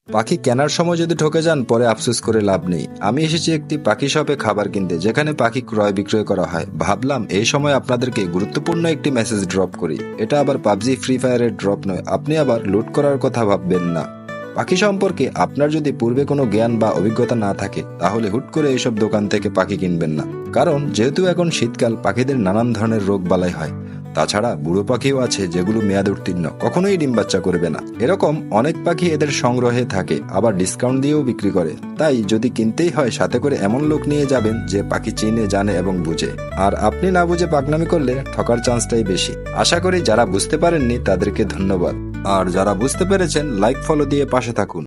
পাখি কেনার সময় যদি ঠকে যান পরে আফসোস করে লাভ নেই। আমি এসেছি একটি পাখি শপে খাবার কিনতে, যেখানে পাখি ক্রয় বিক্রয় করা হয়। ভাবলাম এই সময় আপনাদেরকে গুরুত্বপূর্ণ একটি মেসেজ ড্রপ করি। এটা আবার পাবজি ফ্রি ফায়ারের ড্রপ নয়, আপনি আবার লুট করার কথা ভাববেন না। পাখি সম্পর্কে আপনার যদি পূর্বে কোনো জ্ঞান বা অভিজ্ঞতা না থাকে, তাহলে হুট করে এইসব দোকান থেকে পাখি কিনবেন না। কারণ যেহেতু এখন শীতকাল, পাখিদের নানান ধরনের রোগ বালাই হয়। তাছাড়া বুড়ো পাখিও আছে যেগুলো মেয়াদ উত্তীর্ণ, কখনোই ডিম বাচ্চা করবে না। এরকম অনেক পাখি এদের সংগ্রহে থাকে, আবার ডিসকাউন্ট দিয়েও বিক্রি করে। তাই যদি কিনতেই হয়, সাথে করে এমন লোক নিয়ে যাবেন যে পাখি চিনে, জানে এবং বুঝে। আর আপনি না বুঝে পাকনামি করলে ঠকার চান্সটাই বেশি। আশা করি যারা বুঝতে পারেননি তাদেরকে ধন্যবাদ, আর যারা বুঝতে পেরেছেন লাইক ফলো দিয়ে পাশে থাকুন।